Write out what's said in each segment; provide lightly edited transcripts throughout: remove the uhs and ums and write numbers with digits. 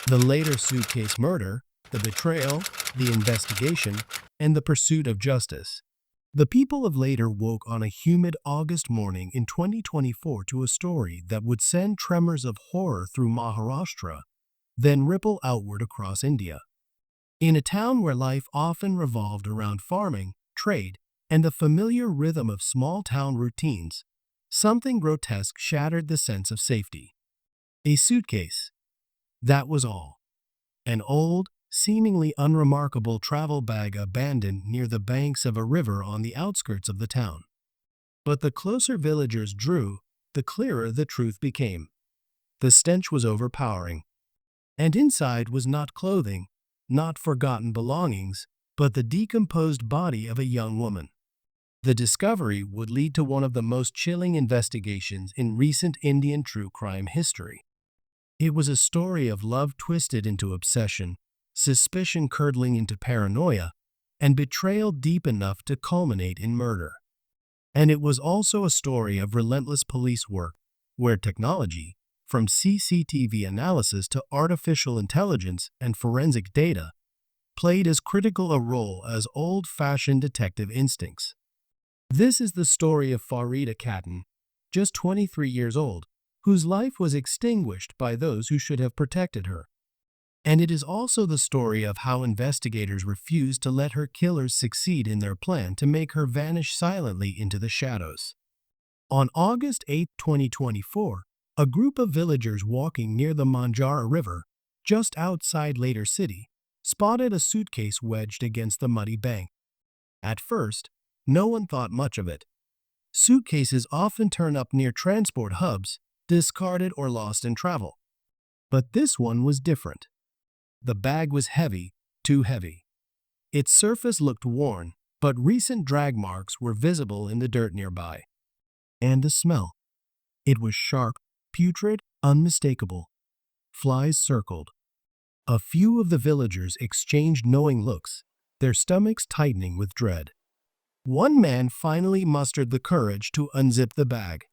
The Latur Suitcase Murder, the betrayal, the investigation, and the pursuit of justice. The people of Latur woke on a humid August morning in 2024 to a story that would send tremors of horror through Maharashtra, then ripple outward across India. In a town where life often revolved around farming, trade, and the familiar rhythm of small-town routines, something grotesque shattered the sense of safety. A suitcase. That was all. An old, seemingly unremarkable travel bag abandoned near the banks of a river on the outskirts of the town. But the closer villagers drew, the clearer the truth became. The stench was overpowering. And inside was not clothing, not forgotten belongings, but the decomposed body of a young woman. The discovery would lead to one of the most chilling investigations in recent Indian true crime history. It was a story of love twisted into obsession, suspicion curdling into paranoia, and betrayal deep enough to culminate in murder. And it was also a story of relentless police work, where technology, from CCTV analysis to artificial intelligence and forensic data, played as critical a role as old-fashioned detective instincts. This is the story of Farida Khatun, just 23 years old, whose life was extinguished by those who should have protected her. And it is also the story of how investigators refused to let her killers succeed in their plan to make her vanish silently into the shadows. On August 8, 2024, a group of villagers walking near the Manjara River, just outside Latur City, spotted a suitcase wedged against the muddy bank. At first, no one thought much of it. Suitcases often turn up near transport hubs, discarded or lost in travel. But this one was different. The bag was heavy, too heavy. Its surface looked worn, but recent drag marks were visible in the dirt nearby. And the smell. It was sharp, putrid, unmistakable. Flies circled. A few of the villagers exchanged knowing looks, their stomachs tightening with dread. One man finally mustered the courage to unzip the bag.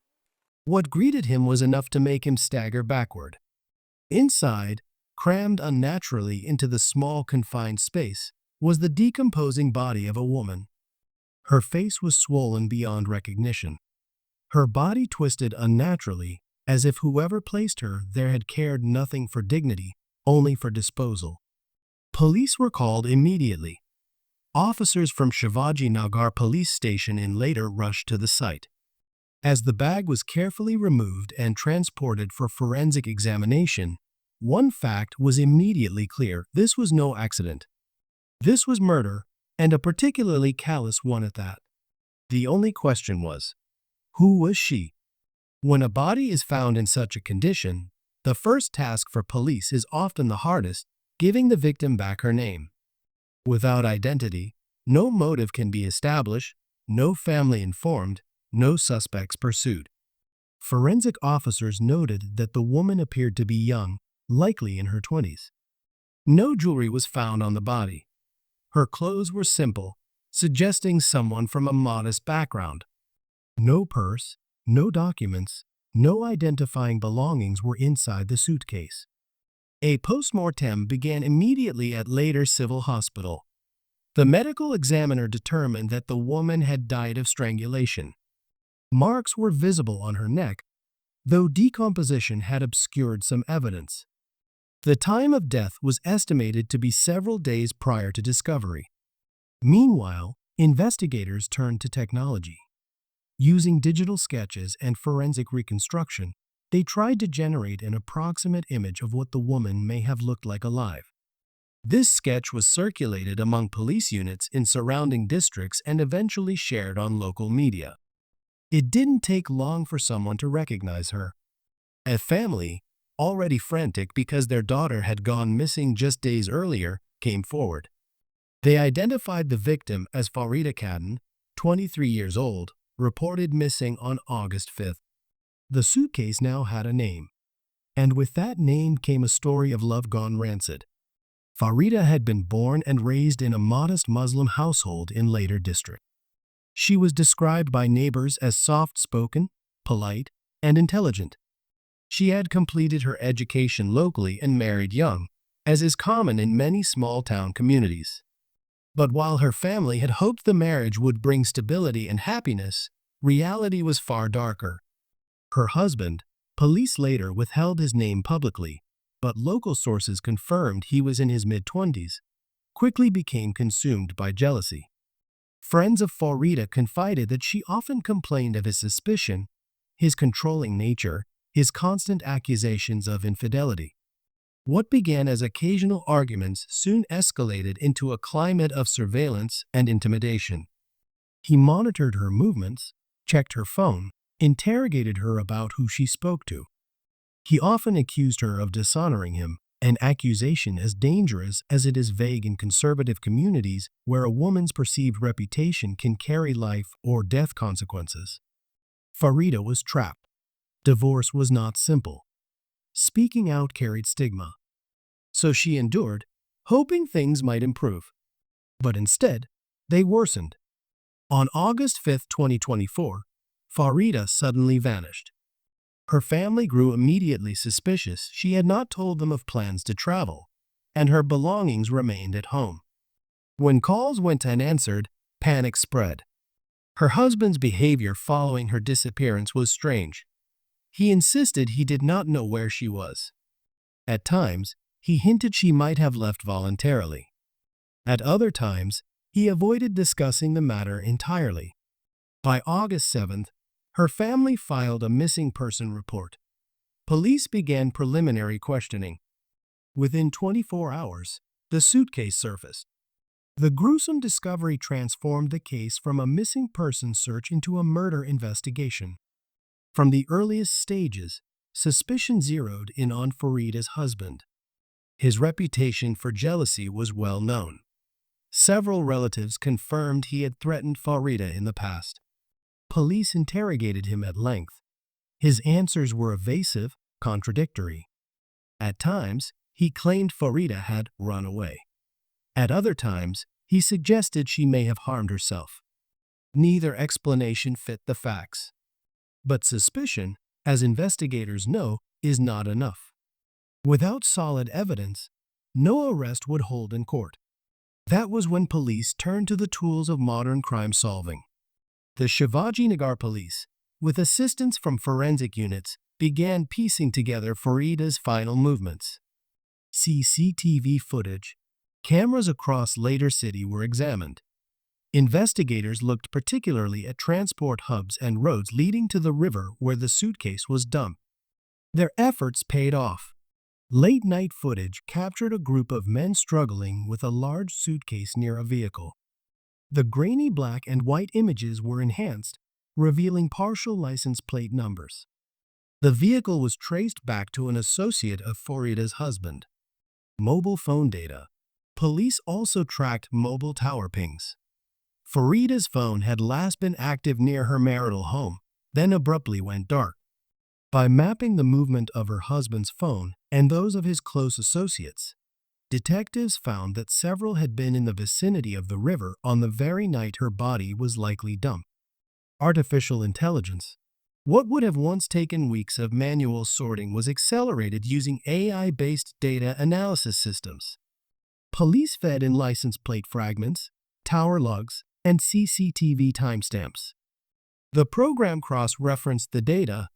What greeted him was enough to make him stagger backward. Inside, crammed unnaturally into the small confined space, was the decomposing body of a woman. Her face was swollen beyond recognition. Her body twisted unnaturally, as if whoever placed her there had cared nothing for dignity, only for disposal. Police were called immediately. Officers from Shivaji Nagar police station in Latur rushed to the site. As the bag was carefully removed and transported for forensic examination, one fact was immediately clear: this was no accident. This was murder, and a particularly callous one at that. The only question was, who was she? When a body is found in such a condition, the first task for police is often the hardest, giving the victim back her name. Without identity, no motive can be established, no family informed, no suspects pursued. Forensic officers noted that the woman appeared to be young, likely in her 20s. No jewelry was found on the body. Her clothes were simple, suggesting someone from a modest background. No purse, no documents, no identifying belongings were inside the suitcase. A post-mortem began immediately at Latur Civil Hospital. The medical examiner determined that the woman had died of strangulation. Marks were visible on her neck, though decomposition had obscured some evidence. The time of death was estimated to be several days prior to discovery. Meanwhile, investigators turned to technology. Using digital sketches and forensic reconstruction, they tried to generate an approximate image of what the woman may have looked like alive. This sketch was circulated among police units in surrounding districts and eventually shared on local media. It didn't take long for someone to recognize her. A family, already frantic because their daughter had gone missing just days earlier, came forward. They identified the victim as Farida Khatun, 23 years old, reported missing on August 5th. The suitcase now had a name, and with that name came a story of love gone rancid. Farida had been born and raised in a modest Muslim household in Latur district. She was described by neighbors as soft-spoken, polite, and intelligent. She had completed her education locally and married young, as is common in many small-town communities. But while her family had hoped the marriage would bring stability and happiness, reality was far darker. Her husband, police later withheld his name publicly, but local sources confirmed he was in his mid-20s, quickly became consumed by jealousy. Friends of Farida confided that she often complained of his suspicion, his controlling nature, his constant accusations of infidelity. What began as occasional arguments soon escalated into a climate of surveillance and intimidation. He monitored her movements, checked her phone, interrogated her about who she spoke to. He often accused her of dishonoring him, an accusation as dangerous as it is vague in conservative communities where a woman's perceived reputation can carry life or death consequences. Farida was trapped. Divorce was not simple. Speaking out carried stigma. So she endured, hoping things might improve. But instead, they worsened. On August 5, 2024, Farida suddenly vanished. Her family grew immediately suspicious she had not told them of plans to travel, and her belongings remained at home. When calls went unanswered, panic spread. Her husband's behavior following her disappearance was strange. He insisted he did not know where she was. At times, he hinted she might have left voluntarily. At other times, he avoided discussing the matter entirely. By August 7th, her family filed a missing person report. Police began preliminary questioning. Within 24 hours, the suitcase surfaced. The gruesome discovery transformed the case from a missing person search into a murder investigation. From the earliest stages, suspicion zeroed in on Farida's husband. His reputation for jealousy was well known. Several relatives confirmed he had threatened Farida in the past. Police interrogated him at length. His answers were evasive, contradictory. At times, he claimed Farida had run away. At other times, he suggested she may have harmed herself. Neither explanation fit the facts. But suspicion, as investigators know, is not enough. Without solid evidence, no arrest would hold in court. That was when police turned to the tools of modern crime solving. The Shivajinagar police, with assistance from forensic units, began piecing together Farida's final movements. CCTV footage, cameras across Latur city were examined. Investigators looked particularly at transport hubs and roads leading to the river where the suitcase was dumped. Their efforts paid off. Late-night footage captured a group of men struggling with a large suitcase near a vehicle. The grainy black and white images were enhanced, revealing partial license plate numbers. The vehicle was traced back to an associate of Farida's husband. Mobile phone data. Police also tracked mobile tower pings. Farida's phone had last been active near her marital home, then abruptly went dark. By mapping the movement of her husband's phone and those of his close associates, detectives found that several had been in the vicinity of the river on the very night her body was likely dumped. Artificial intelligence. What would have once taken weeks of manual sorting was accelerated using AI-based data analysis systems. Police fed in license plate fragments, tower logs, and CCTV timestamps. The program cross-referenced the data,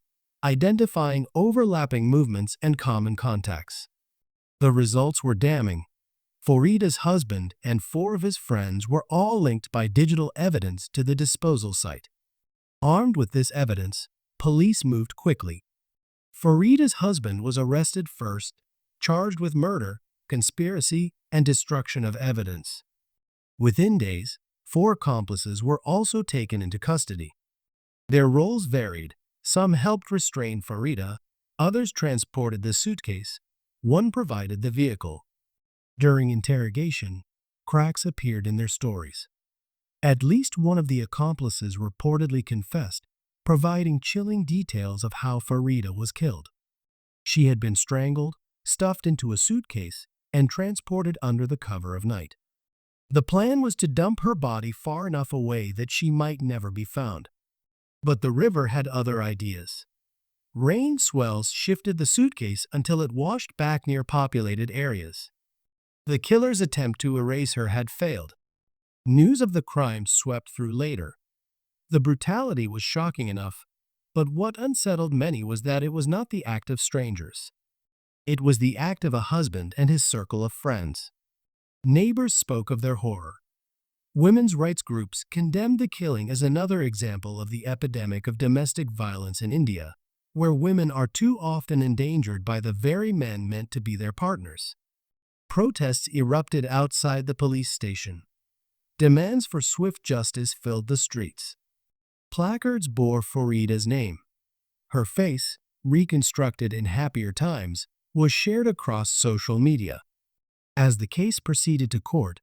identifying overlapping movements and common contacts. The results were damning. Farida's husband and 4 of his friends were all linked by digital evidence to the disposal site. Armed with this evidence, police moved quickly. Farida's husband was arrested first, charged with murder, conspiracy, and destruction of evidence. Within days, 4 accomplices were also taken into custody. Their roles varied. Some helped restrain Farida, others transported the suitcase, one provided the vehicle. During interrogation, cracks appeared in their stories. At least one of the accomplices reportedly confessed, providing chilling details of how Farida was killed. She had been strangled, stuffed into a suitcase, and transported under the cover of night. The plan was to dump her body far enough away that she might never be found. But the river had other ideas. Rain swells shifted the suitcase until it washed back near populated areas. The killer's attempt to erase her had failed. News of the crime swept through later. The brutality was shocking enough, but what unsettled many was that it was not the act of strangers. It was the act of a husband and his circle of friends. Neighbors spoke of their horror. Women's rights groups condemned the killing as another example of the epidemic of domestic violence in India, where women are too often endangered by the very men meant to be their partners. Protests erupted outside the police station. Demands for swift justice filled the streets. Placards bore Farida's name. Her face, reconstructed in happier times, was shared across social media. As the case proceeded to court,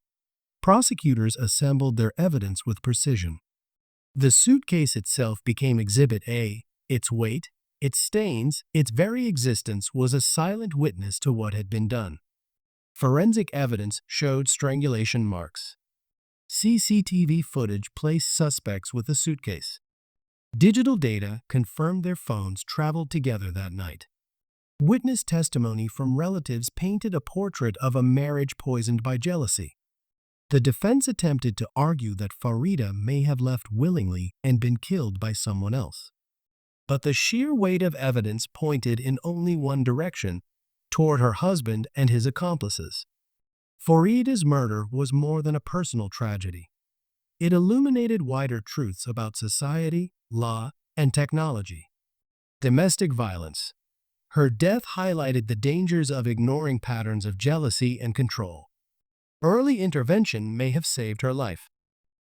prosecutors assembled their evidence with precision. The suitcase itself became Exhibit A. Its weight, its stains, its very existence was a silent witness to what had been done. Forensic evidence showed strangulation marks. CCTV footage placed suspects with the suitcase. Digital data confirmed their phones traveled together that night. Witness testimony from relatives painted a portrait of a marriage poisoned by jealousy. The defense attempted to argue that Farida may have left willingly and been killed by someone else. But the sheer weight of evidence pointed in only one direction, toward her husband and his accomplices. Farida's murder was more than a personal tragedy. It illuminated wider truths about society, law, and technology. Domestic violence. Her death highlighted the dangers of ignoring patterns of jealousy and control. Early intervention may have saved her life.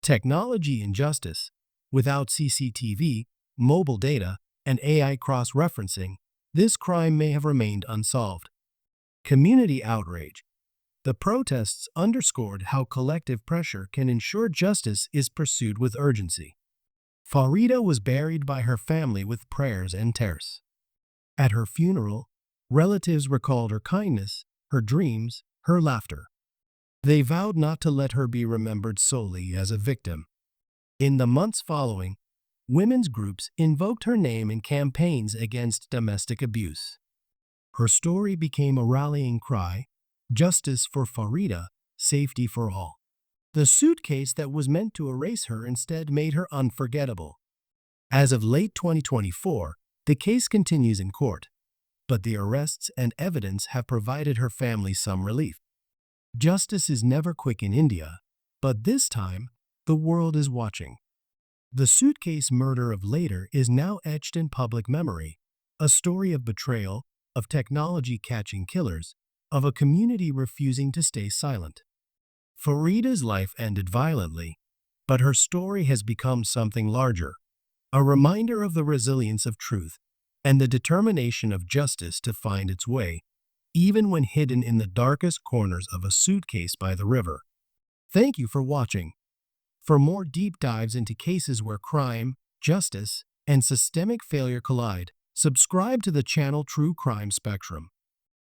Technology injustice. Without CCTV, mobile data, and AI cross-referencing, this crime may have remained unsolved. Community outrage. The protests underscored how collective pressure can ensure justice is pursued with urgency. Farida was buried by her family with prayers and tears. At her funeral, relatives recalled her kindness, her dreams, her laughter. They vowed not to let her be remembered solely as a victim. In the months following, women's groups invoked her name in campaigns against domestic abuse. Her story became a rallying cry: justice for Farida, safety for all. The suitcase that was meant to erase her instead made her unforgettable. As of late 2024, the case continues in court, but the arrests and evidence have provided her family some relief. Justice is never quick in India, but this time, the world is watching. The suitcase murder of Latur is now etched in public memory, a story of betrayal, of technology catching killers, of a community refusing to stay silent. Farida's life ended violently, but her story has become something larger, a reminder of the resilience of truth and the determination of justice to find its way, even when hidden in the darkest corners of a suitcase by the river. Thank you for watching. For more deep dives into cases where crime, justice, and systemic failure collide, subscribe to the channel True Crime Spectrum.